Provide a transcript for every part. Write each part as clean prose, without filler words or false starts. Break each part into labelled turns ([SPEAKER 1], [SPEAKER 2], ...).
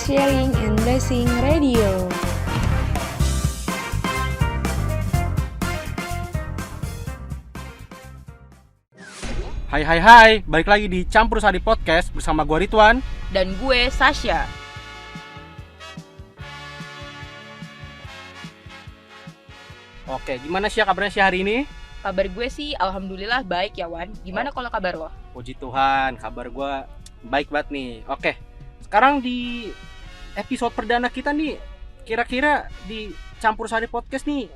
[SPEAKER 1] Sharing and Blessing Radio.
[SPEAKER 2] Hai, balik lagi di Campur Sari Podcast bersama gue Ridwan.
[SPEAKER 3] Dan gue Sasha.
[SPEAKER 2] Oke, gimana sih kabarnya sih hari ini?
[SPEAKER 3] Kabar gue sih alhamdulillah baik ya Wan. Gimana kalau kabar lo?
[SPEAKER 2] Puji Tuhan, kabar gue baik banget nih. Oke, sekarang di episode perdana kita nih, kira-kira di Campur Sari Podcast nih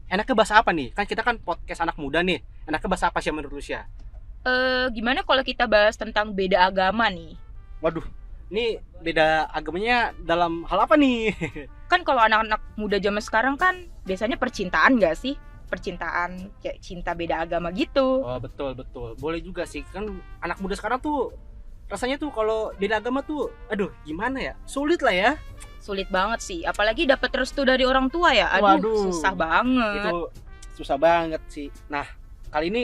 [SPEAKER 2] enaknya bahas apa nih? Kan kita kan podcast anak muda nih. Enaknya bahas apa sih menurut lu sih?
[SPEAKER 3] Gimana kalau kita bahas tentang beda agama nih?
[SPEAKER 2] Waduh, ini beda agamanya dalam hal apa nih?
[SPEAKER 3] Kan kalau anak-anak muda zaman sekarang kan biasanya percintaan gak sih? Percintaan kayak cinta beda agama gitu.
[SPEAKER 2] Oh betul. Boleh juga sih. Kan anak muda sekarang tuh rasanya tuh kalau beda agama tuh, aduh gimana ya? Sulit lah ya.
[SPEAKER 3] Sulit banget sih. Apalagi dapat restu dari orang tua ya.
[SPEAKER 2] Waduh,
[SPEAKER 3] Susah banget.
[SPEAKER 2] Itu susah banget sih. Nah, kali ini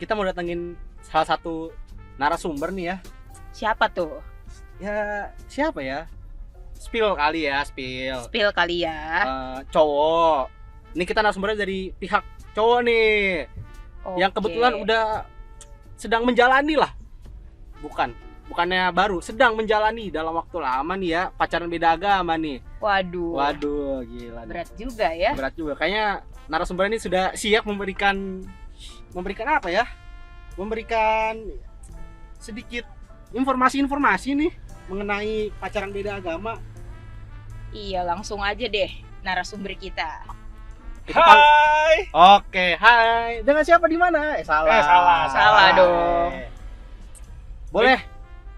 [SPEAKER 2] kita mau datengin salah satu narasumber nih ya.
[SPEAKER 3] Siapa tuh?
[SPEAKER 2] Ya, siapa ya? Spill kali ya, Spill.
[SPEAKER 3] Spill kali ya.
[SPEAKER 2] Cowok. Ini kita narasumbernya dari pihak cowok nih. Yang kebetulan udah sedang menjalani lah. Bukannya baru, sedang menjalani dalam waktu lama nih ya, pacaran beda agama nih. Waduh, gila nih.
[SPEAKER 3] Berat juga ya.
[SPEAKER 2] Berat juga. Kayaknya narasumber ini sudah siap memberikan apa ya? Memberikan sedikit informasi nih mengenai pacaran beda agama.
[SPEAKER 3] Iya, langsung aja deh narasumber kita.
[SPEAKER 2] Hai. Oke, hai. Dengan siapa di mana? Salah
[SPEAKER 3] dong.
[SPEAKER 2] Boleh.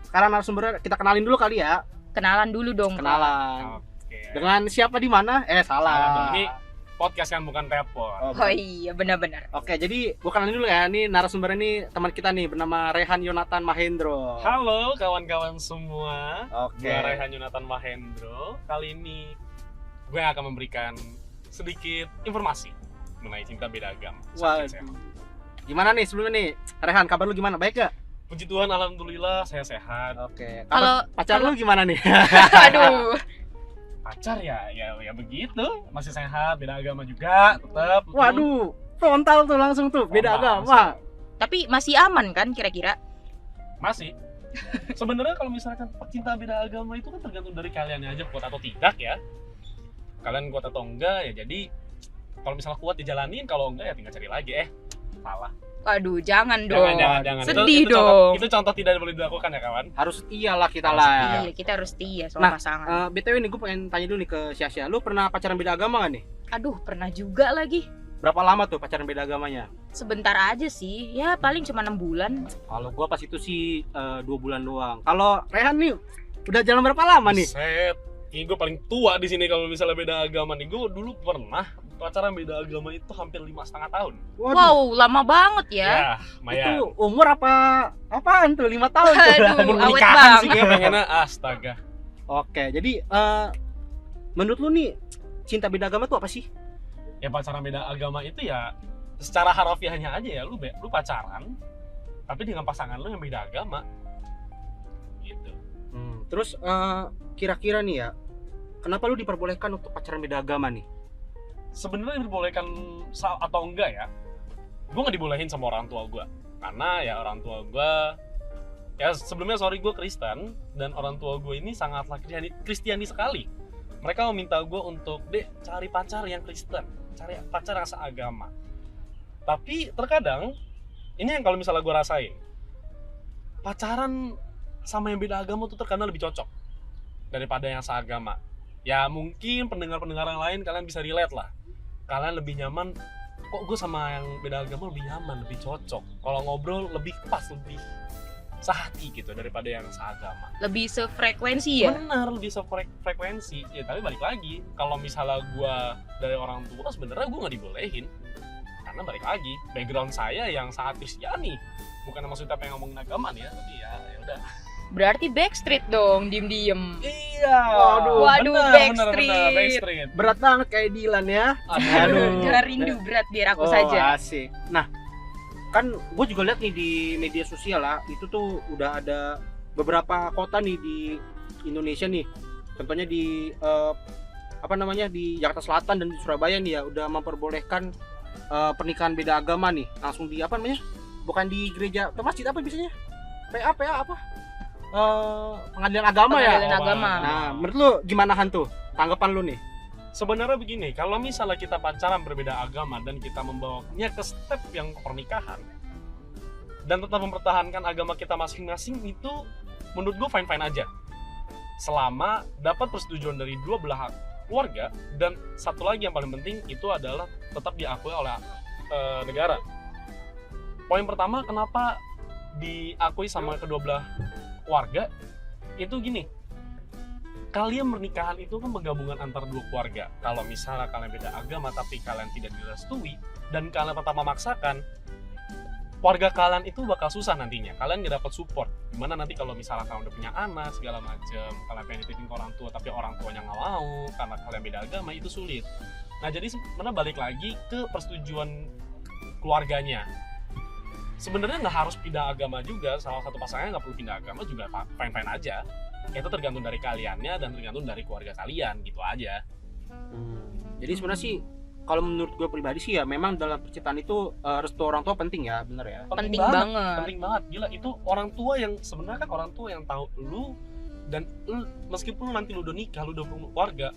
[SPEAKER 2] Sekarang narasumber kita kenalin dulu kali ya.
[SPEAKER 3] Kenalan dulu dong.
[SPEAKER 2] Kenalan.
[SPEAKER 4] Oke.
[SPEAKER 2] Dengan siapa di mana? Salah.
[SPEAKER 4] Ini podcast kan bukan telepon.
[SPEAKER 3] Oh iya, benar-benar.
[SPEAKER 2] Oke, jadi gua kenalin dulu ya. Ini narasumber ini teman kita nih bernama Rehan Yonatan Mahendro.
[SPEAKER 4] Halo kawan-kawan semua.
[SPEAKER 2] Oke.
[SPEAKER 4] Gue Rehan Yonatan Mahendro. Kali ini gue akan memberikan sedikit informasi mengenai cinta beda agama.
[SPEAKER 2] Waduh. Gimana nih sebelumnya nih? Rehan, kabar lu gimana? Baik gak?
[SPEAKER 4] Puji Tuhan, alhamdulillah saya sehat.
[SPEAKER 2] Oke.
[SPEAKER 3] Kalau-
[SPEAKER 2] Pacar lu gimana nih?
[SPEAKER 3] Aduh.
[SPEAKER 4] Pacar ya begitu, masih sehat, beda agama juga, tetap.
[SPEAKER 2] Waduh, frontal tuh langsung tuh, beda
[SPEAKER 4] Frontal,
[SPEAKER 2] agama.
[SPEAKER 3] Tapi masih aman kan kira-kira?
[SPEAKER 4] Masih. Sebenarnya kalau misalkan pecinta beda agama itu kan tergantung dari kalian aja kuat atau tidak ya. Kalian kuat atau enggak ya, jadi kalau misalnya kuat dijalanin, kalau enggak ya tinggal cari lagi. Salah.
[SPEAKER 3] Aduh, jangan dong.
[SPEAKER 4] Jangan.
[SPEAKER 3] Sedih
[SPEAKER 4] Itu
[SPEAKER 3] dong.
[SPEAKER 4] itu contoh tidak boleh dilakukan ya kawan.
[SPEAKER 2] Harus iyalah kita
[SPEAKER 4] Harus
[SPEAKER 2] lah.
[SPEAKER 3] Iya, kita harus setia soal
[SPEAKER 2] Nah,
[SPEAKER 3] pasangan.
[SPEAKER 2] BTW nih gue pengen tanya dulu nih ke Syasya. Lu pernah pacaran beda agama gak nih?
[SPEAKER 3] Aduh, pernah juga lagi.
[SPEAKER 2] Berapa lama tuh pacaran beda agamanya?
[SPEAKER 3] Sebentar aja sih. Ya paling cuma 6 bulan.
[SPEAKER 2] Kalau gua pas itu sih 2 bulan doang. Kalau Rehan nih udah jalan berapa lama nih?
[SPEAKER 4] Set. Ini gue paling tua di sini kalau misalnya beda agama nih. Gue dulu pernah pacaran beda agama itu hampir 5,5 tahun.
[SPEAKER 2] Waduh,
[SPEAKER 3] Wow, lama banget ya.
[SPEAKER 4] Lumayan.
[SPEAKER 2] itu umur apaan tuh? 5 tahun tuh.
[SPEAKER 3] Aduh,
[SPEAKER 4] Umur
[SPEAKER 3] awet
[SPEAKER 4] pernikahan
[SPEAKER 3] banget.
[SPEAKER 4] sih gue pengennya, astaga.
[SPEAKER 2] Oke, jadi menurut lu nih cinta beda agama tuh apa sih?
[SPEAKER 4] Ya pacaran beda agama itu ya secara harafiahnya aja ya, lu pacaran tapi dengan pasangan lu yang beda agama. Gitu.
[SPEAKER 2] Terus kira-kira nih ya, kenapa lu diperbolehkan untuk pacaran beda agama nih?
[SPEAKER 4] Sebenarnya diperbolehkan atau enggak ya, gue nggak dibolehin sama orang tua gue karena ya orang tua gue ya sebelumnya gue Kristen dan orang tua gue ini sangatlah Kristiani sekali. Mereka meminta gue untuk cari pacar yang Kristen, cari pacar yang seagama. Tapi terkadang ini yang kalau misalnya gue rasain, pacaran sama yang beda agama tuh terkadang lebih cocok daripada yang seagama. Ya mungkin pendengar-pendengar yang lain kalian bisa relate lah. Kalian lebih nyaman, kok gue sama yang beda agama lebih nyaman, lebih cocok. Kalau ngobrol lebih pas, lebih sehati gitu daripada yang seagama.
[SPEAKER 3] Lebih sefrekuensi ya.
[SPEAKER 4] Benar, lebih sefrekuensi. Ya tapi balik lagi, kalau misalnya gue dari orang tua sebenarnya gue nggak dibolehin. Karena balik lagi, background saya yang sangat Kristiani. Bukan maksudnya pengen ngomongin agama nih ya, tapi ya udah.
[SPEAKER 3] Berarti backstreet dong, diem-diem.
[SPEAKER 4] Iya.
[SPEAKER 3] Waduh,
[SPEAKER 4] benar,
[SPEAKER 3] Backstreet.
[SPEAKER 4] Backstreet.
[SPEAKER 2] Berat banget kayak Dilan ya.
[SPEAKER 4] Aduh.
[SPEAKER 3] Jangan rindu berat biar aku saja.
[SPEAKER 2] Asik. Nah, kan gue juga lihat nih di media sosial lah, itu tuh udah ada beberapa kota nih di Indonesia nih contohnya di di Jakarta Selatan dan di Surabaya nih ya udah memperbolehkan pernikahan beda agama nih langsung di bukan di gereja atau masjid apa biasanya PA apa pengadilan agama ya.
[SPEAKER 3] Pengadilan agama.
[SPEAKER 2] Nah menurut lu gimana Han tuh tanggapan lu nih?
[SPEAKER 4] Sebenarnya begini, kalau misalnya kita pacaran berbeda agama dan kita membawanya ke step yang pernikahan dan tetap mempertahankan agama kita masing-masing, itu menurut gue fine-fine aja selama dapat persetujuan dari dua belah keluarga, dan satu lagi yang paling penting itu adalah tetap diakui oleh negara. Poin pertama kenapa diakui sama kedua belah keluarga itu gini, kalian pernikahan itu kan penggabungan antara dua keluarga. Kalau misalnya kalian beda agama tapi kalian tidak direstui dan kalian tetap memaksakan, keluarga kalian itu bakal susah nantinya. Kalian nggak dapat support. Gimana nanti kalau misalnya kalian udah punya anak segala macam, kalian pengen dititipin ke orang tua tapi orang tuanya nggak mau karena kalian beda agama, itu sulit. Nah jadi sebenarnya balik lagi ke persetujuan keluarganya. Sebenarnya nggak harus pindah agama juga, salah satu pasangannya nggak perlu pindah agama juga fine-fine aja. Itu tergantung dari kaliannya dan tergantung dari keluarga kalian, gitu aja.
[SPEAKER 2] Jadi sebenarnya sih kalau menurut gue pribadi sih ya memang dalam percintaan itu restu orang tua penting ya, bener ya.
[SPEAKER 3] Penting banget.
[SPEAKER 4] Penting banget, gila itu orang tua yang sebenarnya kan orang tua yang tahu lu, dan lu, meskipun lu nanti lu udah nikah, lu udah punya keluarga,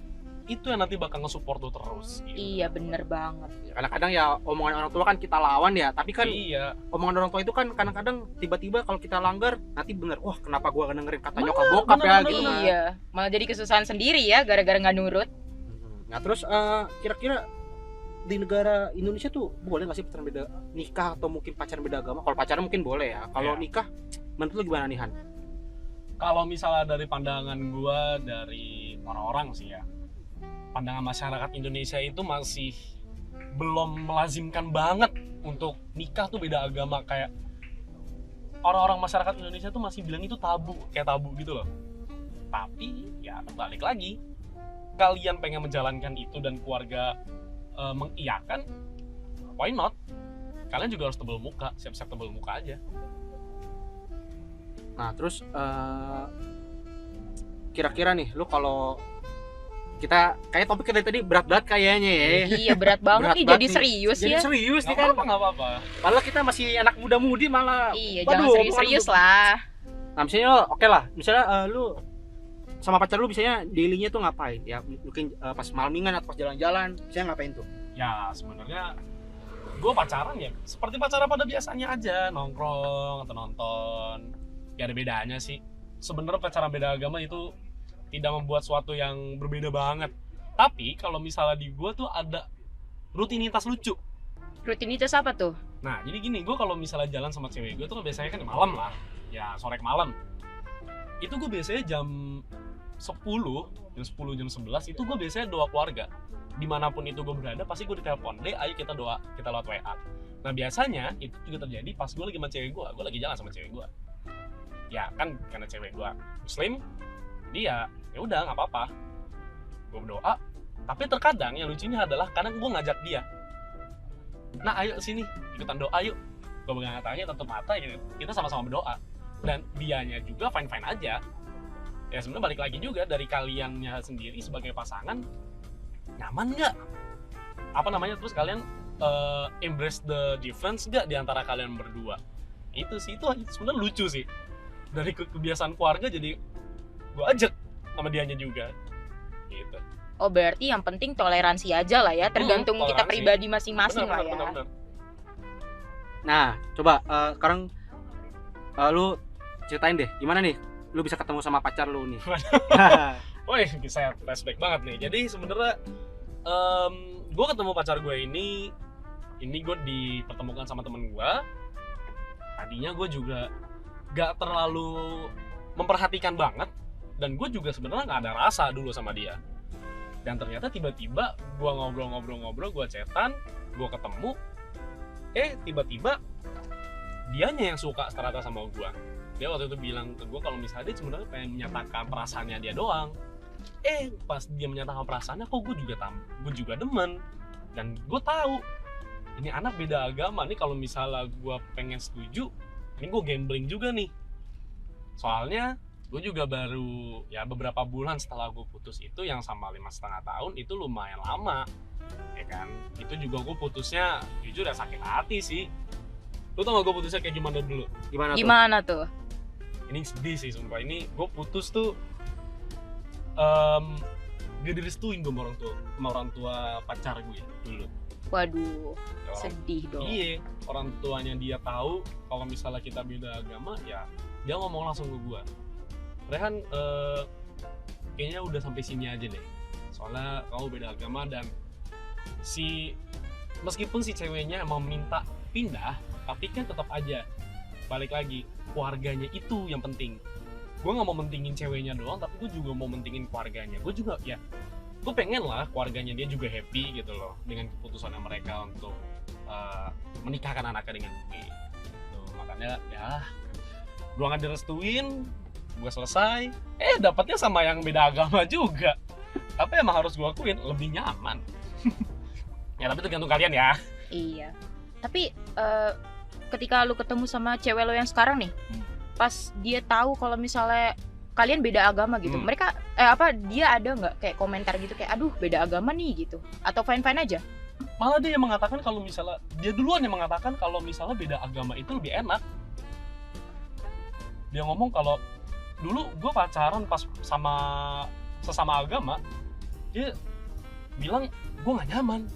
[SPEAKER 4] itu yang nanti bakal nge-support lu terus. Gitu.
[SPEAKER 3] Iya bener banget.
[SPEAKER 2] Kadang-kadang ya omongan orang tua kan kita lawan ya, tapi kan
[SPEAKER 4] iya,
[SPEAKER 2] omongan orang tua itu kan kadang-kadang tiba-tiba kalau kita langgar nanti bener, wah kenapa gua dengerin kata nyokap bokap ya gitu.
[SPEAKER 3] Iya, malah jadi kesusahan sendiri ya gara-gara nggak nurut.
[SPEAKER 2] Nah terus kira-kira di negara Indonesia tuh boleh nggak sih pacaran beda nikah atau mungkin pacaran beda agama? Kalau pacaran mungkin boleh ya. Kalau nikah menurut lu gimana nih Han?
[SPEAKER 4] Kalau misalnya dari pandangan gua, dari orang-orang sih ya, pandangan masyarakat Indonesia itu masih belum melazimkan banget untuk nikah tuh beda agama. Kayak orang-orang masyarakat Indonesia tuh masih bilang itu tabu, kayak tabu gitu loh. Tapi ya balik lagi, kalian pengen menjalankan itu dan keluarga mengiyakan, why not? Kalian juga harus tebel muka, siap-siap tebel muka aja.
[SPEAKER 2] Nah terus kira-kira nih lu kalau kita kayak topiknya dari tadi berat-berat kayaknya ya.
[SPEAKER 3] Iya berat banget
[SPEAKER 2] Berat
[SPEAKER 3] nih,
[SPEAKER 2] banget
[SPEAKER 3] jadi
[SPEAKER 2] nih.
[SPEAKER 3] serius
[SPEAKER 2] Jadi
[SPEAKER 3] ya.
[SPEAKER 2] serius nih
[SPEAKER 4] Nggak
[SPEAKER 2] kan.
[SPEAKER 4] apa-apa.
[SPEAKER 2] Padahal kita masih anak muda-mudi malah.
[SPEAKER 3] Iya,
[SPEAKER 2] waduh,
[SPEAKER 3] jangan serius-serius
[SPEAKER 2] bukan-
[SPEAKER 3] lah.
[SPEAKER 2] Nah misalnya oke lah, misalnya lu sama pacar lu misalnya daily-nya tuh ngapain? Ya mungkin pas malmingan atau pas jalan-jalan, misalnya ngapain tuh?
[SPEAKER 4] Ya sebenarnya gue pacaran ya seperti pacaran pada biasanya aja, nongkrong atau nonton. Gak ada bedanya sih. Sebenarnya pacaran beda agama itu tidak membuat suatu yang berbeda banget. Tapi kalau misalnya di gue tuh ada rutinitas lucu.
[SPEAKER 3] Rutinitas apa tuh?
[SPEAKER 4] Nah jadi gini, gue kalau misalnya jalan sama cewek gue tuh biasanya kan malam lah, ya sore ke malam. Itu gue biasanya jam 10, jam 10, jam 11 itu gue biasanya doa keluarga. Dimanapun itu gue berada pasti gue ditelepon, deh ayo kita doa, kita lewat WA. Nah biasanya itu juga terjadi pas gue lagi sama cewek gue lagi jalan sama cewek gue. Ya kan karena cewek gue muslim, dia ya udah nggak apa-apa, gue berdoa. Tapi terkadang yang lucunya adalah kadang gue ngajak dia, nah ayo sini ikutan doa yuk. Gue pegang tangannya, tutup mata, gitu. Kita sama-sama berdoa. Dan dianya juga fine-fine aja. Ya sebenarnya balik lagi juga dari kaliannya sendiri sebagai pasangan, nyaman nggak? Apa namanya, terus kalian embrace the difference nggak di antara kalian berdua? Itu sih, itu sebenarnya lucu sih. Dari kebiasaan keluarga jadi gue ajak sama dianya juga. Gitu.
[SPEAKER 3] Oh berarti yang penting toleransi aja lah ya, tergantung kita
[SPEAKER 4] toleransi.
[SPEAKER 3] pribadi masing-masing lah ya.
[SPEAKER 4] Bener.
[SPEAKER 2] Nah coba sekarang lu ceritain deh gimana nih lu bisa ketemu sama pacar lu nih.
[SPEAKER 4] Woi, saya flashback banget nih. Jadi sebenarnya gue ketemu pacar gue ini gue dipertemukan sama temen gue. Tadinya gue juga gak terlalu memperhatikan banget, dan gue juga sebenarnya gak ada rasa dulu sama dia. Dan ternyata tiba-tiba gue ngobrol-ngobrol, gue chatan, gue ketemu, tiba-tiba dianya yang suka ternyata sama gue. Dia waktu itu bilang ke gue kalau misalnya dia sebenarnya pengen menyatakan perasaannya dia doang. Pas dia menyatakan perasaannya, kok gue juga demen. Dan gue tahu ini anak beda agama nih, kalau misalnya gue pengen setuju, ini gue gambling juga nih. Soalnya gue juga baru ya beberapa bulan setelah gue putus itu yang sama 5,5 tahun itu lumayan lama, ya kan. Itu juga gue putusnya jujur ya sakit hati sih. Lu tau gak gue putusnya kayak gimana dulu?
[SPEAKER 3] Gimana tuh?
[SPEAKER 4] Ini sedih sih sumpah. Ini gue putus tuh gak direstuin gue sama orang tua pacar gue dulu.
[SPEAKER 3] Waduh,
[SPEAKER 4] Ya,
[SPEAKER 3] sedih dong.
[SPEAKER 4] iya, orang tuanya dia tahu kalau misalnya kita beda agama, ya dia ngomong langsung ke gue, Rehan, kayaknya udah sampai sini aja deh, soalnya kamu beda agama. Dan meskipun si ceweknya emang minta pindah, tapi kan tetap aja balik lagi keluarganya itu yang penting. Gue nggak mau mentingin ceweknya doang, tapi gue juga mau mentingin keluarganya. Gue juga ya, gue pengen lah keluarganya dia juga happy gitu loh dengan keputusannya mereka untuk menikahkan anaknya dengan gue. Tuh, makanya ya gue nggak direstuin, gue selesai. Dapatnya sama yang beda agama juga. Tapi emang harus gue akuin lebih nyaman. Ya tapi tergantung kalian ya.
[SPEAKER 3] Iya. Tapi ketika lu ketemu sama cewek lo yang sekarang nih, pas dia tahu kalau misalnya kalian beda agama gitu, mereka dia ada nggak kayak komentar gitu kayak aduh beda agama nih gitu, atau fine aja?
[SPEAKER 4] Malah dia yang mengatakan kalau misalnya dia duluan yang mengatakan kalau misalnya beda agama itu lebih enak. Dia ngomong kalau dulu gue pacaran pas sama sesama agama, dia bilang gue nggak nyaman.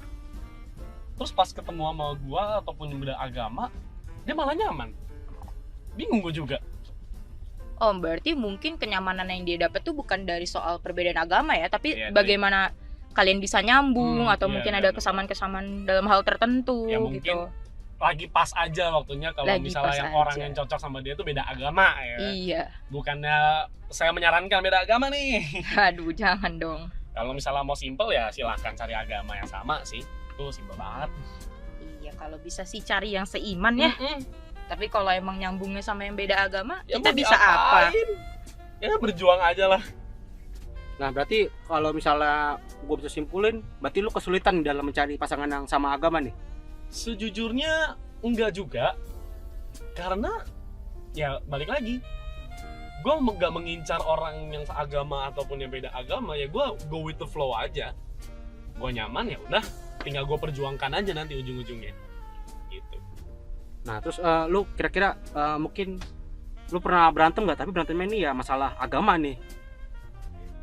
[SPEAKER 4] Terus pas ketemu sama gue ataupun yang beda agama, dia malah nyaman. Bingung gue juga.
[SPEAKER 3] Oh, berarti mungkin kenyamanan yang dia dapat tuh bukan dari soal perbedaan agama ya, tapi
[SPEAKER 4] Iya,
[SPEAKER 3] bagaimana kalian bisa nyambung atau
[SPEAKER 4] iya,
[SPEAKER 3] mungkin
[SPEAKER 4] iya,
[SPEAKER 3] ada
[SPEAKER 4] betul.
[SPEAKER 3] kesamaan-kesamaan dalam hal tertentu
[SPEAKER 4] Ya mungkin
[SPEAKER 3] gitu.
[SPEAKER 4] lagi pas aja waktunya kalau
[SPEAKER 3] Lagi
[SPEAKER 4] misalnya
[SPEAKER 3] pas
[SPEAKER 4] yang
[SPEAKER 3] aja.
[SPEAKER 4] orang yang cocok sama dia tuh beda agama ya.
[SPEAKER 3] Iya.
[SPEAKER 4] Bukannya saya menyarankan beda agama nih.
[SPEAKER 3] Aduh, jangan dong.
[SPEAKER 4] Kalau misalnya mau simple ya silahkan cari agama yang sama sih. Itu simple banget.
[SPEAKER 3] Iya, kalau bisa sih cari yang seiman ya. Tapi kalau emang nyambungnya sama yang beda agama,
[SPEAKER 4] Ya
[SPEAKER 3] kita
[SPEAKER 4] mau
[SPEAKER 3] bisa apa?
[SPEAKER 4] diapain? Ya berjuang aja lah.
[SPEAKER 2] Nah berarti kalau misalnya gue bisa simpulin, berarti lu kesulitan dalam mencari pasangan yang sama agama nih?
[SPEAKER 4] Sejujurnya enggak juga. Karena ya balik lagi, gue nggak mengincar orang yang seagama ataupun yang beda agama. Ya gue go with the flow aja. Gue nyaman ya udah, tinggal gue perjuangkan aja nanti ujung-ujungnya gitu.
[SPEAKER 2] Nah terus lu kira-kira mungkin lu pernah berantem nggak? Tapi berantemnya ini ya masalah agama nih.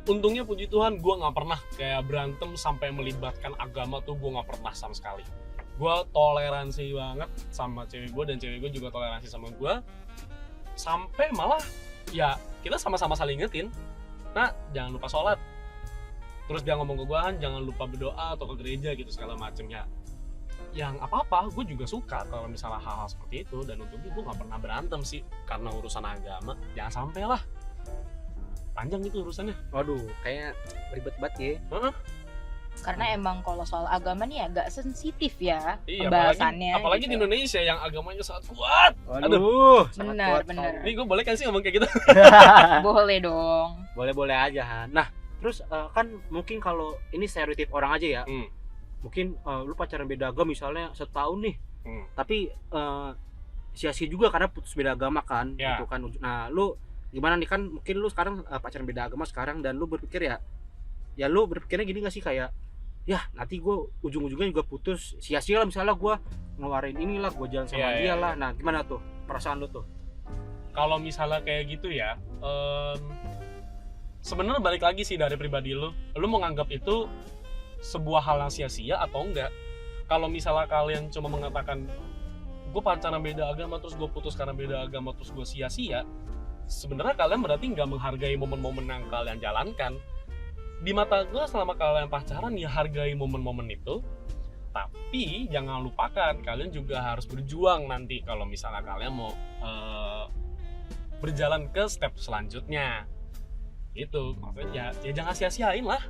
[SPEAKER 4] Untungnya puji Tuhan gue nggak pernah kayak berantem sampai melibatkan agama tuh, gue nggak pernah sama sekali. Gue toleransi banget sama cewek gue dan cewek gue juga toleransi sama gue. Sampai malah ya kita sama-sama saling ingetin, nah jangan lupa sholat. Terus dia ngomong ke gue kan jangan lupa berdoa atau ke gereja gitu segala macem ya. Yang apa-apa gue juga suka kalau misalnya hal-hal seperti itu. Dan untungnya gue gak pernah berantem sih karena urusan agama. Jangan sampai lah, panjang itu urusannya.
[SPEAKER 2] Waduh, kayaknya ribet banget ya.
[SPEAKER 3] Karena emang kalau soal agama nih agak sensitif ya
[SPEAKER 4] Iya,
[SPEAKER 3] pembahasannya.
[SPEAKER 4] apalagi di
[SPEAKER 3] gitu.
[SPEAKER 4] Indonesia yang agamanya sangat kuat.
[SPEAKER 2] Waduh, sangat
[SPEAKER 3] Benar,
[SPEAKER 2] kuat
[SPEAKER 3] benar.
[SPEAKER 2] sekali.
[SPEAKER 4] Ini gue boleh kan sih ngomong kayak gitu?
[SPEAKER 3] Boleh dong.
[SPEAKER 2] Boleh-boleh aja Han. Nah terus kan mungkin kalau ini stereotip orang aja ya. Mungkin lu pacaran beda agama misalnya setahun nih, tapi sia-sia juga karena putus beda agama kan,
[SPEAKER 4] Ya.
[SPEAKER 2] gitu kan. Nah lu gimana nih, kan mungkin lu sekarang pacaran beda agama sekarang dan lu berpikir ya lu berpikirnya gini gak sih kayak ya nanti gue ujung-ujungnya juga putus, sia-sia lah misalnya gue ngeluarin inilah, gue jalan sama
[SPEAKER 4] Iya,
[SPEAKER 2] dia
[SPEAKER 4] iya.
[SPEAKER 2] lah. Nah gimana tuh perasaan lu tuh?
[SPEAKER 4] Kalau misalnya kayak gitu ya, sebenarnya balik lagi sih dari pribadi lu mau nganggap itu sebuah hal yang sia-sia atau enggak. Kalau misalnya kalian cuma mengatakan gue pacaran beda agama terus gue putus karena beda agama terus gue sia-sia, sebenarnya kalian berarti nggak menghargai momen-momen yang kalian jalankan. Di mata gue selama kalian pacaran ya hargai momen-momen itu, tapi jangan lupakan kalian juga harus berjuang nanti kalau misalnya kalian mau berjalan ke step selanjutnya. Itu maksudnya ya jangan sia-siain lah.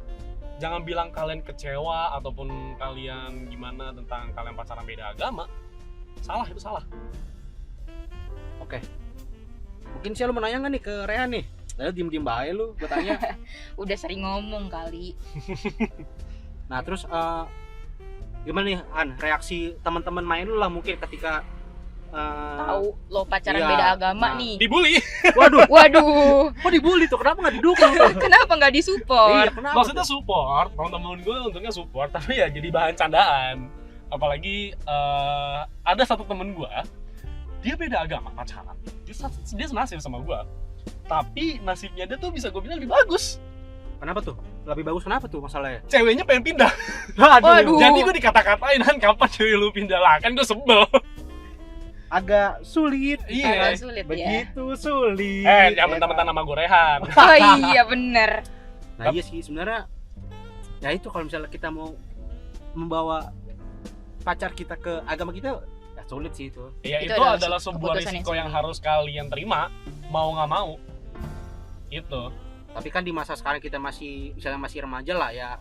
[SPEAKER 4] Jangan bilang kalian kecewa ataupun kalian gimana tentang kalian pacaran beda agama. Salah, itu salah.
[SPEAKER 2] Oke, mungkin sih lu mau nanya nggak nih ke Rehan nih? Lalu diem-diem bahaya lu, gue tanya.
[SPEAKER 3] Udah sering ngomong kali.
[SPEAKER 2] Nah terus gimana nih Han, reaksi teman-teman main lu lah mungkin ketika
[SPEAKER 3] tahu lo pacaran
[SPEAKER 2] iya,
[SPEAKER 3] beda agama
[SPEAKER 2] nah.
[SPEAKER 3] nih.
[SPEAKER 4] Dibully.
[SPEAKER 3] Waduh,
[SPEAKER 2] Kok dibully tuh? Kenapa nggak didukung tuh?
[SPEAKER 3] kenapa nggak
[SPEAKER 2] Iya,
[SPEAKER 3] disupport?
[SPEAKER 2] kenapa?
[SPEAKER 4] Maksudnya support, teman-teman gue untungnya support, tapi ya jadi bahan candaan. Apalagi ada satu temen gue, dia beda agama pacaran. Dia senasib sama gue, tapi nasibnya dia tuh bisa gue bilang lebih bagus.
[SPEAKER 2] Kenapa tuh? Lebih bagus kenapa tuh masalahnya?
[SPEAKER 4] Ceweknya pengen pindah.
[SPEAKER 3] Waduh.
[SPEAKER 4] Jadi gue dikata-katain kan kapan cewek lu pindah lah, kan gue sebel.
[SPEAKER 2] Agak sulit.
[SPEAKER 4] Iya.
[SPEAKER 3] Agak sulit ya.
[SPEAKER 2] Begitu sulit.
[SPEAKER 4] Jangan mentang-mentang nama gue Rehan.
[SPEAKER 3] Oh iya bener.
[SPEAKER 2] Nah iya sih sebenarnya. Ya itu kalau misalnya kita mau membawa pacar kita ke agama kita, ya sulit sih itu.
[SPEAKER 4] Ya
[SPEAKER 3] Itu
[SPEAKER 4] itu
[SPEAKER 3] adalah
[SPEAKER 4] adalah sebuah
[SPEAKER 3] keputusan
[SPEAKER 4] risiko yang
[SPEAKER 3] sulit.
[SPEAKER 4] harus kalian terima, mau nggak mau. Itu.
[SPEAKER 2] Tapi kan di masa sekarang kita masih misalnya masih remaja lah ya,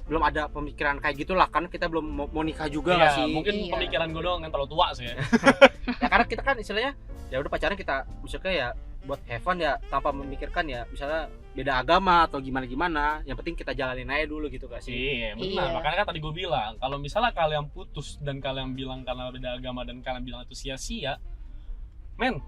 [SPEAKER 2] belum ada pemikiran kayak gitulah, kan kita belum mau nikah juga nggak
[SPEAKER 4] Iya,
[SPEAKER 2] sih?
[SPEAKER 4] mungkin
[SPEAKER 3] Iya.
[SPEAKER 4] pemikiran gue doang yang terlalu tua sih ya.
[SPEAKER 2] Ya karena kita kan istilahnya ya udah pacaran kita misalnya ya buat have fun ya, tanpa memikirkan ya misalnya beda agama atau gimana yang penting kita jalanin aja dulu gitu gak sih?
[SPEAKER 4] Iya, benar.
[SPEAKER 3] Iya.
[SPEAKER 4] Makanya kan tadi gue bilang, kalau misalnya kalian putus dan kalian bilang karena beda agama dan kalian bilang itu sia-sia, men,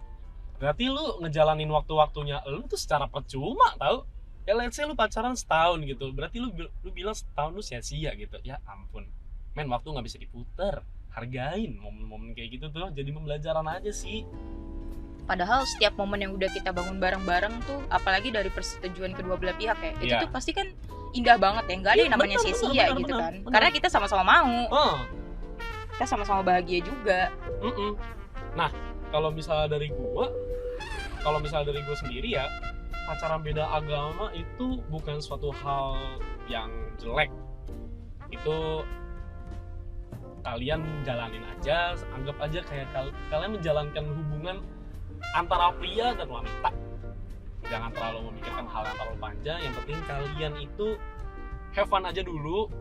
[SPEAKER 4] berarti lu ngejalanin waktu-waktunya lu tuh secara percuma, tau? Ya let's say lu pacaran setahun gitu, berarti lu bilang setahun lu sia-sia gitu. Ya ampun, men, waktu nggak bisa diputer. Hargain momen-momen kayak gitu tuh, jadi pembelajaran aja sih.
[SPEAKER 3] Padahal setiap momen yang udah kita bangun bareng-bareng tuh, apalagi dari persetujuan kedua belah pihak ya, itu
[SPEAKER 4] Iya.
[SPEAKER 3] tuh pasti kan indah banget ya, nggak ada
[SPEAKER 4] Iya,
[SPEAKER 3] yang namanya
[SPEAKER 4] bener,
[SPEAKER 3] sia-sia
[SPEAKER 4] bener,
[SPEAKER 3] gitu
[SPEAKER 4] bener,
[SPEAKER 3] kan.
[SPEAKER 4] bener.
[SPEAKER 3] Karena kita sama-sama mau,
[SPEAKER 4] Oh,
[SPEAKER 3] kita sama-sama bahagia juga.
[SPEAKER 4] Nah, kalau misalnya dari gua sendiri ya, pacaran beda agama itu bukan suatu hal yang jelek. Itu kalian jalanin aja, anggap aja kayak kalian menjalankan hubungan antara pria dan wanita. Jangan terlalu memikirkan hal yang terlalu panjang, yang penting kalian itu have fun aja dulu.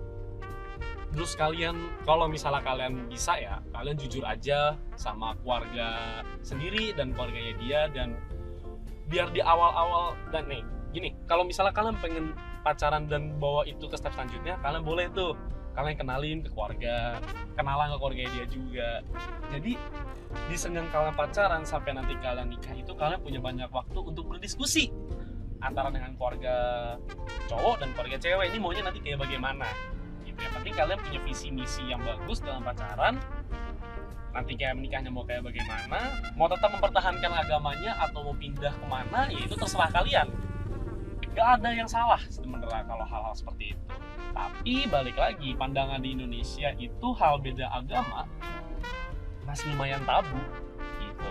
[SPEAKER 4] Terus kalian, kalau misalnya kalian bisa ya, kalian jujur aja sama keluarga sendiri dan keluarganya dia, dan biar di awal-awal, dan nih gini, kalau misalnya kalian pengen pacaran dan bawa itu ke step selanjutnya, kalian boleh tuh kalian kenalin ke keluarga, kenalan ke keluarganya dia juga. Jadi di senggang kalian pacaran sampai nanti kalian nikah itu, kalian punya banyak waktu untuk berdiskusi antara dengan keluarga cowok dan keluarga cewek, ini maunya nanti kayak bagaimana gitu. Yang penting kalian punya visi misi yang bagus dalam pacaran. Nanti kayak menikahnya mau kayak bagaimana, mau tetap mempertahankan agamanya atau mau pindah kemana, ya itu terserah kalian. Gak ada yang salah sebenarnya kalau hal-hal seperti itu. Tapi balik lagi, pandangan di Indonesia itu hal beda agama masih lumayan tabu gitu.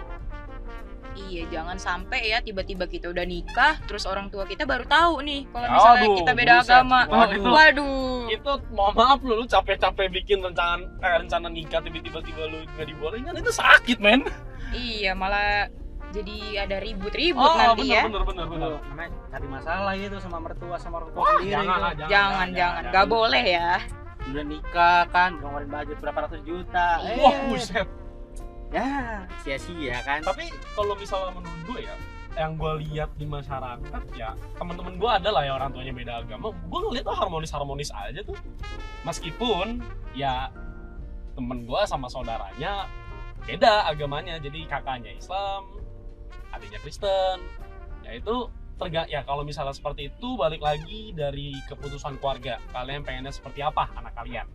[SPEAKER 3] Iya, jangan sampai ya tiba-tiba kita udah nikah, terus orang tua kita baru tahu nih kalau misalnya
[SPEAKER 4] Aduh,
[SPEAKER 3] kita beda
[SPEAKER 4] buset.
[SPEAKER 3] agama.
[SPEAKER 4] Waduh.
[SPEAKER 3] Waduh.
[SPEAKER 4] Itu mohon maaf lu capek-capek bikin rencana nikah, tiba-tiba lu nggak dibolehin, kan itu sakit, men.
[SPEAKER 3] Iya, malah jadi ada ribut-ribut nanti ya.
[SPEAKER 4] bener.
[SPEAKER 2] Tuh, namanya cari masalah gitu sama mertua orang tua
[SPEAKER 4] Wah,
[SPEAKER 2] sendiri.
[SPEAKER 3] Jangan, nggak boleh ya.
[SPEAKER 2] Udah nikah kan, ngeluarin budget berapa ratus juta.
[SPEAKER 3] Iya.
[SPEAKER 4] Wah, buset.
[SPEAKER 2] Ya, sia-sia kan.
[SPEAKER 4] Tapi kalau misalnya menurut gue ya, yang gue lihat di masyarakat ya, teman-teman gue ada lah ya orang tuanya beda agama, gue ngeliat harmonis aja tuh. Meskipun ya temen gue sama saudaranya beda agamanya, jadi kakaknya Islam, adiknya Kristen. Ya itu ya kalau misalnya seperti itu, balik lagi dari keputusan keluarga, kalian pengennya seperti apa anak kalian.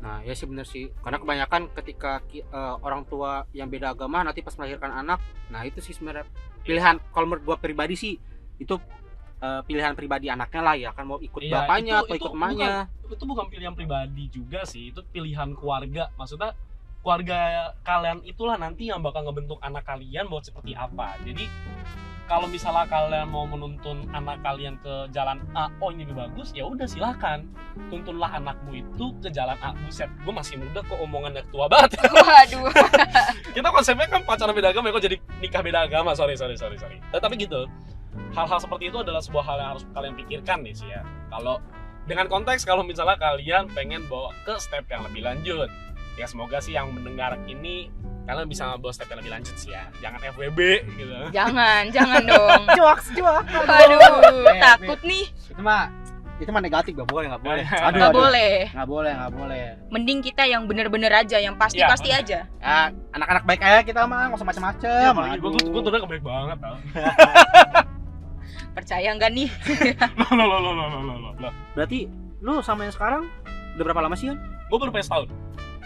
[SPEAKER 2] Nah ya sih bener sih, karena kebanyakan ketika orang tua yang beda agama nanti pas melahirkan anak, nah itu sih sebenarnya pilihan. Kalau menurut gua pribadi sih itu pilihan pribadi anaknya lah ya, kan mau ikut
[SPEAKER 4] Iya,
[SPEAKER 2] bapaknya atau
[SPEAKER 4] itu
[SPEAKER 2] ikut emaknya.
[SPEAKER 4] Itu bukan pilihan pribadi juga sih, itu pilihan keluarga. Maksudnya keluarga kalian itulah nanti yang bakal ngebentuk anak kalian buat seperti apa. Jadi kalau misalnya kalian mau menuntun anak kalian ke jalan A, oh ini lebih bagus, ya udah silakan tuntunlah anakmu itu ke jalan A. Buset, gue masih muda kok, omongannya tua banget.
[SPEAKER 3] Waduh.
[SPEAKER 4] Kita konsepnya kan pacaran beda agama, kok jadi nikah beda agama. Sorry. Tapi gitu, hal-hal seperti itu adalah sebuah hal yang harus kalian pikirkan nih sih ya. Kalau dengan konteks kalau misalnya kalian pengen bawa ke step yang lebih lanjut, ya semoga sih yang mendengar ini kalian bisa bawa step yang lebih lanjut sih ya. Jangan FWB gitu.
[SPEAKER 3] Jangan dong.
[SPEAKER 2] Cuak.
[SPEAKER 3] Aduh, takut nih.
[SPEAKER 2] Itu mah Itu mah negatif, gak boleh.
[SPEAKER 3] Nggak boleh.
[SPEAKER 2] Nggak boleh.
[SPEAKER 3] Mending kita yang bener-bener aja, yang pasti-pasti
[SPEAKER 4] Iya.
[SPEAKER 3] aja.
[SPEAKER 2] Ya, anak-anak baik aja kita mah, nggak usah macem-macem.
[SPEAKER 4] Apalagi gue tuh udah kebaik banget tau.
[SPEAKER 3] Percaya nggak nih?
[SPEAKER 4] Loh.
[SPEAKER 2] Berarti lu sama yang sekarang udah berapa lama sih kan?
[SPEAKER 4] Gue baru pengen setahun.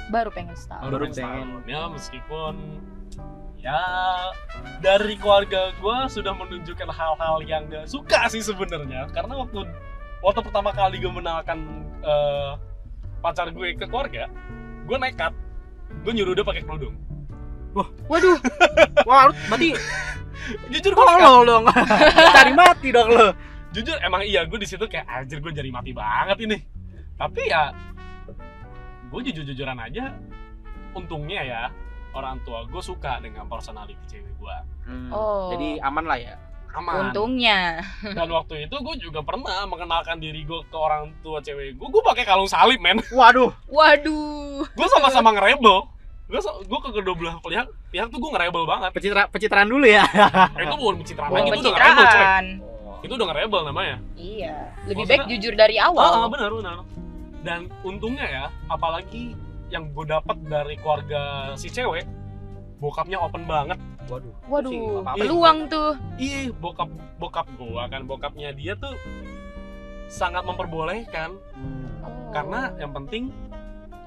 [SPEAKER 3] Baru pengen setahun.
[SPEAKER 2] Baru
[SPEAKER 4] pengen
[SPEAKER 2] pengen.
[SPEAKER 4] setahun. Ya meskipun ya dari keluarga gue sudah menunjukkan hal-hal yang gak suka sih sebenarnya. Karena waktu pertama kali gue mengenalkan pacar gue ke keluarga, gue nekat. Gue nyuruh dia pakai kerudung.
[SPEAKER 3] Waduh,
[SPEAKER 2] Wah, lu berarti
[SPEAKER 4] Jujur gue nekat.
[SPEAKER 2] tolol dong. Cari mati dong lu.
[SPEAKER 4] Jujur emang iya, gue di situ kayak anjir gue jadi mati banget ini. Tapi ya gue jujur-jujuran aja. Untungnya ya orang tua gue suka dengan personality cewek gue.
[SPEAKER 3] Oh.
[SPEAKER 2] Jadi aman lah ya.
[SPEAKER 4] Aman.
[SPEAKER 3] untungnya.
[SPEAKER 4] Dan waktu itu gue juga pernah mengenalkan diri gue ke orang tua cewek gue pakai kalung salib men.
[SPEAKER 2] Waduh.
[SPEAKER 3] Waduh.
[SPEAKER 4] Gue sama-sama ngerebel. Gue ke kedua belah pihak tuh gue ngerebel banget.
[SPEAKER 2] Pencitraan dulu ya.
[SPEAKER 4] Itu bukan pencitraan
[SPEAKER 3] Bukan
[SPEAKER 4] lagi, itu udah ngerebel coy.
[SPEAKER 3] pencitraan.
[SPEAKER 4] Itu udah ngerebel namanya.
[SPEAKER 3] Iya. Lebih
[SPEAKER 4] Maksudnya-
[SPEAKER 3] baik jujur dari awal.
[SPEAKER 4] Benar. Dan untungnya ya, apalagi yang gue dapat dari keluarga si cewek, bokapnya open banget.
[SPEAKER 2] Waduh.
[SPEAKER 3] Waduh,
[SPEAKER 2] Sih, nggak apa-apa.
[SPEAKER 3] peluang tuh.
[SPEAKER 4] Iya, bokap gua kan, bokapnya dia tuh sangat memperbolehkan.
[SPEAKER 3] Oh.
[SPEAKER 4] Karena yang penting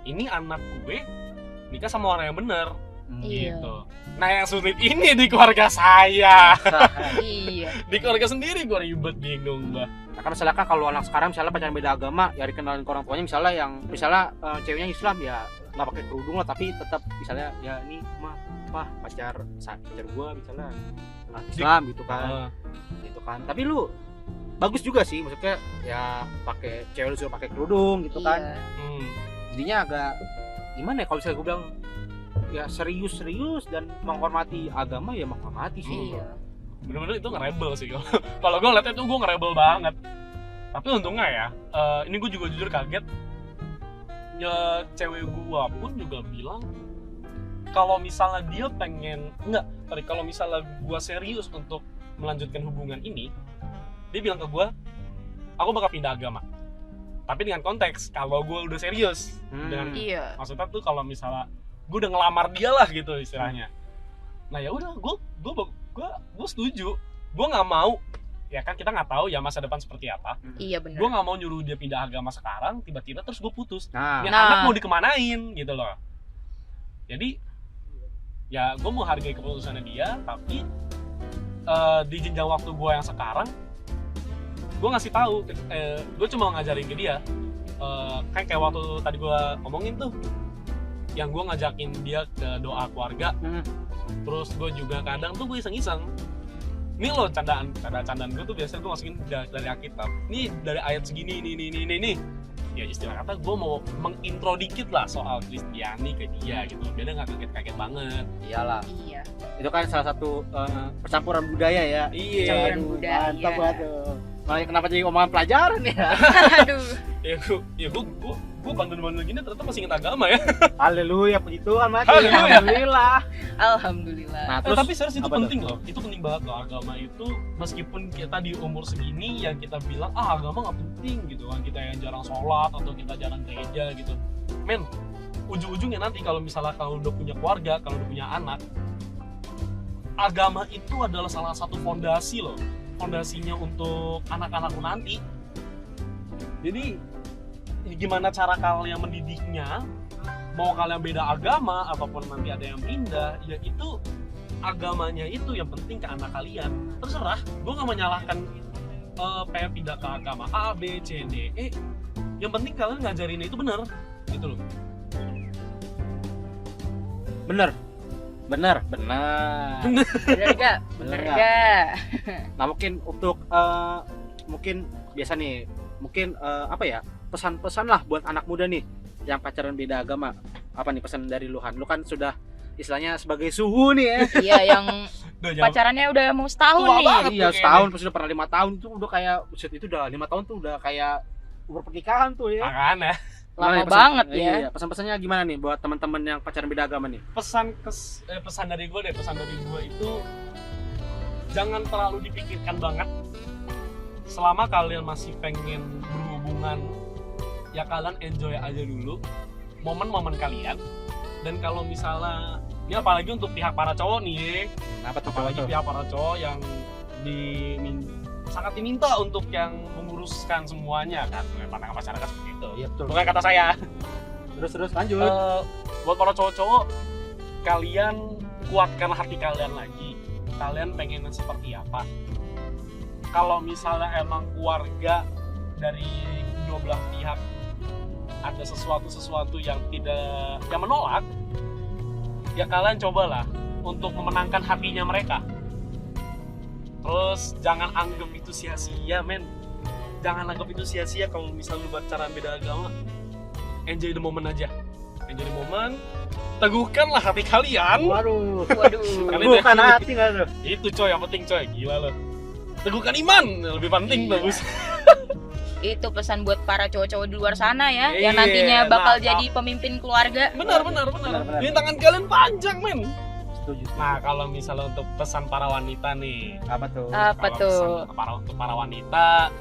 [SPEAKER 4] ini anak gue nikah sama orang yang bener.
[SPEAKER 3] Iya.
[SPEAKER 4] Gitu. Nah yang sulit ini di keluarga saya.
[SPEAKER 3] Iya.
[SPEAKER 4] Di keluarga sendiri gue ribet, bingung gua.
[SPEAKER 2] Nah, kan misalnya kalau anak sekarang misalnya pacaran beda agama, ya dikenalin ke orang tuanya misalnya ceweknya Islam ya nggak pakai kerudung lah, tapi tetap misalnya ya ini mah pacar gua misalnya Islam gitu kan. Gitu kan. Tapi lu bagus juga sih, maksudnya ya pakai cewek lu suruh pakai kerudung gitu kan.
[SPEAKER 3] Iya.
[SPEAKER 2] Jadinya agak gimana ya kalau misalnya gue bilang ya serius dan menghormati agama ya menghormati sih.
[SPEAKER 3] Iya.
[SPEAKER 4] Bener-bener itu ngerebel sih. Kalau gue ngeliatnya tuh gue ngerebel banget. Tapi untungnya ya, ini gue juga jujur kaget. Ya cewek gue pun juga bilang kalau misalnya dia pengen kalau misalnya gue serius untuk melanjutkan hubungan ini, dia bilang ke gue, aku bakal pindah agama. Tapi dengan konteks kalau gue udah serius dengan
[SPEAKER 3] Iya.
[SPEAKER 4] maksudnya tuh kalau misalnya gue udah ngelamar dia lah gitu istilahnya. Nah ya udah, gue setuju. Gue nggak mau, ya kan kita nggak tahu ya masa depan seperti apa.
[SPEAKER 3] Iya benar.
[SPEAKER 4] Gue nggak mau nyuruh dia pindah agama sekarang, tiba-tiba terus gue putus.
[SPEAKER 2] Nah,
[SPEAKER 4] Ya
[SPEAKER 3] Nah.
[SPEAKER 4] anak mau dikemanain gitu loh. Jadi ya gue mau hargai keputusannya dia, tapi di jenjang waktu gue yang sekarang, gue ngasih tahu, gue cuma ngajarin ke dia, kan kayak waktu tadi gue ngomongin tuh, yang gue ngajakin dia ke doa keluarga, terus gue juga kadang tuh gue iseng-iseng, ini loh candaan gue tuh biasanya gue masukin dari Alkitab, ini dari ayat segini, ini, ya istilah kata gue mau mengintro dikit lah soal Kristiani ke dia gitu, biar dia nggak kaget-kaget banget.
[SPEAKER 2] iyalah.
[SPEAKER 3] Iya.
[SPEAKER 2] Itu kan salah satu percampuran budaya ya.
[SPEAKER 4] Iya.
[SPEAKER 3] Campuran budaya.
[SPEAKER 2] Mantap banget tuh. Malah kenapa jadi omongan pelajaran ya?
[SPEAKER 3] Aduh.
[SPEAKER 4] Gue bandel-bandel gini ternyata masih ingat agama ya.
[SPEAKER 2] Haleluya, puji Tuhan, Mas.
[SPEAKER 4] Haleluya.
[SPEAKER 2] Alhamdulillah.
[SPEAKER 3] Alhamdulillah.
[SPEAKER 2] Nah,
[SPEAKER 4] Terus, tapi serius itu
[SPEAKER 2] apa tuh?
[SPEAKER 4] penting loh, itu penting banget loh agama itu. Meskipun kita di umur segini yang kita bilang agama nggak penting gitu kan, kita yang jarang sholat atau kita jarang gereja gitu, men, ujung-ujungnya nanti kalau misalnya kalau udah punya keluarga, kalau udah punya anak, agama itu adalah salah satu fondasi loh, fondasinya untuk anak-anakmu nanti. Jadi gimana cara kalian mendidiknya, mau kalian beda agama ataupun nanti ada yang pindah, ya itu agamanya itu yang penting ke anak kalian. Terserah, gue nggak menyalahkan pengen pindah ke agama A, B, C, D, E. Yang penting kalian ngajarin itu bener, gitu loh.
[SPEAKER 2] Bener.
[SPEAKER 3] Bener gak?
[SPEAKER 2] Bener
[SPEAKER 3] Bener
[SPEAKER 2] nggak?
[SPEAKER 3] gak?
[SPEAKER 2] Nah, mungkin untuk mungkin biasa nih, mungkin apa ya? Pesan-pesan lah buat anak muda nih yang pacaran beda agama. Apa nih pesan dari Luhan? Lu kan sudah istilahnya sebagai suhu nih ya.
[SPEAKER 3] Iya, yang
[SPEAKER 4] Udah jauh.
[SPEAKER 3] pacarannya udah mau setahun
[SPEAKER 4] Tua
[SPEAKER 3] nih.
[SPEAKER 4] banget.
[SPEAKER 2] Iya,
[SPEAKER 4] tuh
[SPEAKER 2] setahun sudah pernah 5 tahun itu udah kayak buset, itu udah 5 tahun tuh udah kayak umur pernikahan tuh ya.
[SPEAKER 4] Makanya
[SPEAKER 3] Lama
[SPEAKER 2] Gimana nih
[SPEAKER 3] banget ya.
[SPEAKER 2] Iya, pesan-pesannya gimana nih buat teman-teman yang pacaran beda agama nih?
[SPEAKER 4] pesan dari gue itu jangan terlalu dipikirkan banget. Selama kalian masih pengen berhubungan hubungan, ya kalian enjoy aja dulu momen-momen kalian. Dan kalau misalnya ini apalagi untuk pihak para cowok nih, apalagi pihak para cowok yang sangat diminta untuk yang menguruskan semuanya kan, pandangan masyarakat seperti itu.
[SPEAKER 2] Iya betul.
[SPEAKER 4] Bukan kata saya.
[SPEAKER 2] Terus lanjut.
[SPEAKER 4] Buat para cowok-cowok, kalian kuatkan hati kalian lagi. Kalian pengen seperti apa? Kalau misalnya emang keluarga dari dua belah pihak ada sesuatu yang menolak, ya kalian cobalah untuk memenangkan hatinya mereka. Terus jangan anggap itu sia-sia, men. Jangan anggap itu sia-sia kalau misalnya lu pacaran beda agama. Enjoy the moment aja. Enjoy the moment. Teguhkanlah hati kalian.
[SPEAKER 2] Waduh.
[SPEAKER 4] Bukan
[SPEAKER 2] hati nggak tuh?
[SPEAKER 4] Itu coy, yang penting coy. Gila lo. Teguhkan iman, lebih penting bagus.
[SPEAKER 3] Itu pesan buat para cowok-cowok di luar sana ya,
[SPEAKER 4] Iya,
[SPEAKER 3] yang nantinya bakal
[SPEAKER 4] nah,
[SPEAKER 3] jadi pemimpin keluarga.
[SPEAKER 4] Benar. Ini tangan kalian panjang, men.
[SPEAKER 2] Setuju.
[SPEAKER 4] Nah, kalau misalnya untuk pesan para wanita nih,
[SPEAKER 2] Apa tuh?
[SPEAKER 4] untuk para wanita,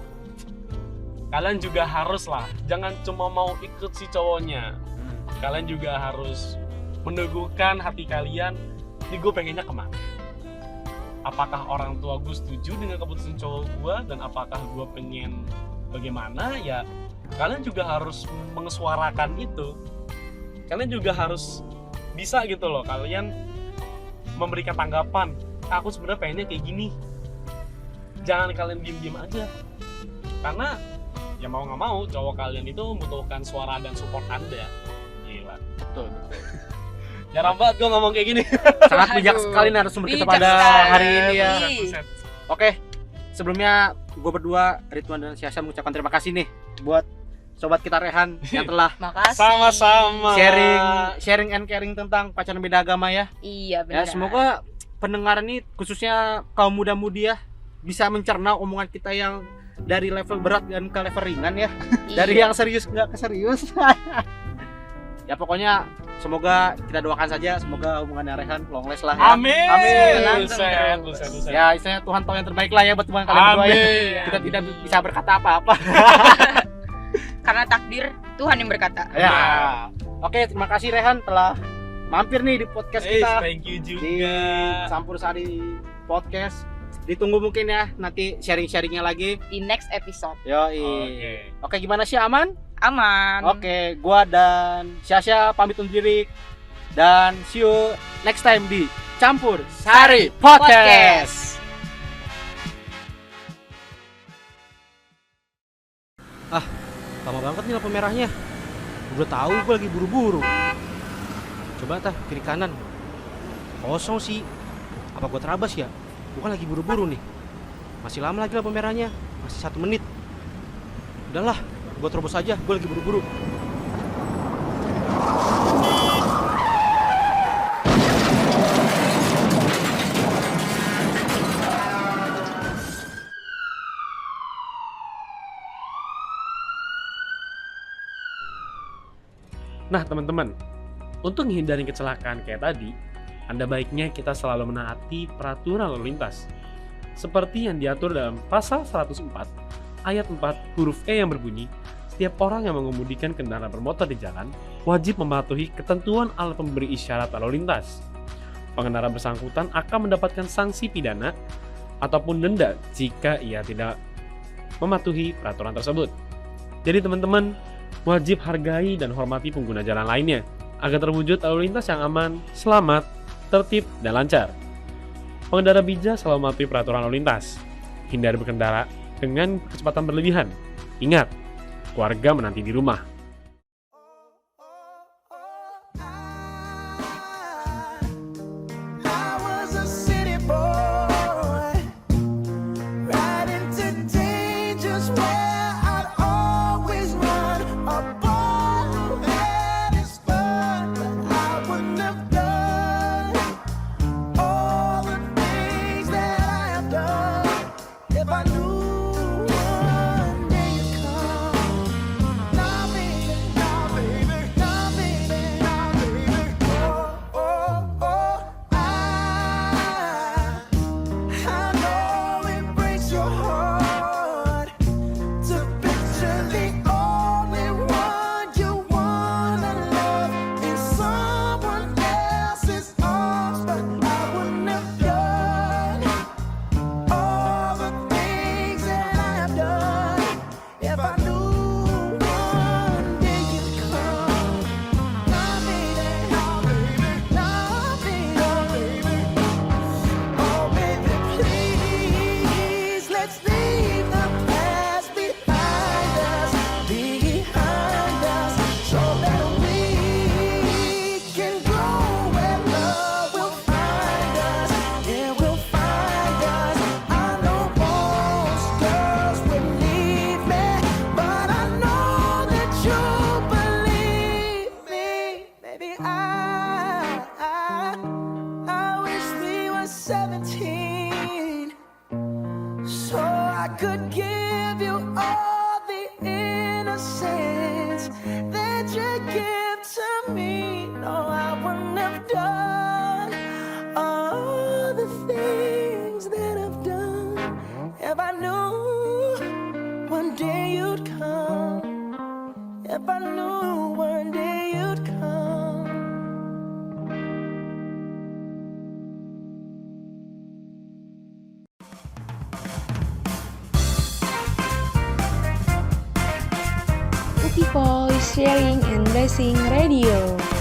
[SPEAKER 4] kalian juga harus lah, jangan cuma mau ikut si cowoknya. Kalian juga harus meneguhkan hati kalian. Ini gue pengennya kemana? Apakah orang tua gue setuju dengan keputusan cowok gue, dan apakah gue pengen bagaimana? Ya kalian juga harus mengesuarakan itu. Kalian juga harus bisa gitu loh, kalian memberikan tanggapan. Aku sebenarnya pengennya kayak gini. Jangan kalian diem-diem aja, karena ya mau nggak mau cowok kalian itu membutuhkan suara dan support Anda. Gila.
[SPEAKER 2] Betul.
[SPEAKER 4] Jarang banget gue ngomong kayak gini.
[SPEAKER 2] Sangat bijak sekali narasumber kita
[SPEAKER 3] Bijak
[SPEAKER 2] pada
[SPEAKER 3] sekali.
[SPEAKER 2] hari ini ya.
[SPEAKER 3] Buset.
[SPEAKER 2] Oke, sebelumnya gue berdua, Ridwan dan Syasha, mengucapkan terima kasih nih buat sobat kita Rehan yang telah
[SPEAKER 3] Makasih.
[SPEAKER 4] Sama-sama.
[SPEAKER 2] sharing and caring tentang pacaran beda agama ya.
[SPEAKER 3] Iya
[SPEAKER 2] Ya
[SPEAKER 3] benar.
[SPEAKER 2] semoga pendengar ini khususnya kaum muda-mudi ya bisa mencerna omongan kita yang dari level berat dan ke level ringan ya. Dari yang serius nggak ke serius. Ya pokoknya semoga kita doakan saja, semoga hubungannya Rehan long last lah ya.
[SPEAKER 4] Amin.
[SPEAKER 2] Amin.
[SPEAKER 4] Buset.
[SPEAKER 2] Ya istilahnya Tuhan tahu yang terbaik lah ya buat hubungan kalian berdua ya.
[SPEAKER 4] Amin.
[SPEAKER 2] Kita tidak bisa berkata apa-apa.
[SPEAKER 3] Karena takdir Tuhan yang berkata.
[SPEAKER 2] Ya. Oke, terima kasih Rehan telah mampir nih di podcast kita
[SPEAKER 4] Thank you
[SPEAKER 2] di
[SPEAKER 4] juga.
[SPEAKER 2] Campur Sari Podcast. Ditunggu mungkin ya nanti sharing-sharingnya lagi.
[SPEAKER 3] Di next episode.
[SPEAKER 2] Yoi. Oke, gimana sih, aman?
[SPEAKER 3] Aman.
[SPEAKER 2] Oke, gua dan Syasha pamit undur diri dan see you next time di Campur Sari Podcast. Lama banget nih lampu merahnya. Udah tahu gue lagi buru-buru. Coba tah kiri kanan. Kosong sih. Apa gue terabas ya? Gue kan lagi buru-buru nih. Masih lama lagi lampu merahnya. Masih 1 menit. Udahlah, gue terobos aja. Gue lagi buru-buru.
[SPEAKER 4] Nah teman-teman, untuk menghindari kecelakaan kayak tadi, Anda baiknya kita selalu menaati peraturan lalu lintas. Seperti yang diatur dalam pasal 104 ayat 4 huruf E yang berbunyi, setiap orang yang mengemudikan kendaraan bermotor di jalan wajib mematuhi ketentuan alat pemberi isyarat lalu lintas. Pengendara bersangkutan akan mendapatkan sanksi pidana ataupun denda jika ia tidak mematuhi peraturan tersebut. Jadi teman-teman, wajib hargai dan hormati pengguna jalan lainnya agar terwujud lalu lintas yang aman, selamat, tertib, dan lancar. Pengendara bijak selalu mematuhi peraturan lalu lintas. Hindari berkendara dengan kecepatan berlebihan. Ingat, keluarga menanti di rumah.
[SPEAKER 5] I was a city boy, right into dangers where I'd always run. A boy who had his fun, but I wouldn't have done all the things that I have done if I knew one day you'd come knocking 17, so I could give you all the innocence that you give to me. No, I wouldn't have done all the things that I've done if I knew one day you'd come. If I knew one day you'd come.
[SPEAKER 1] Putih Voice Sharing and Blessing Radio.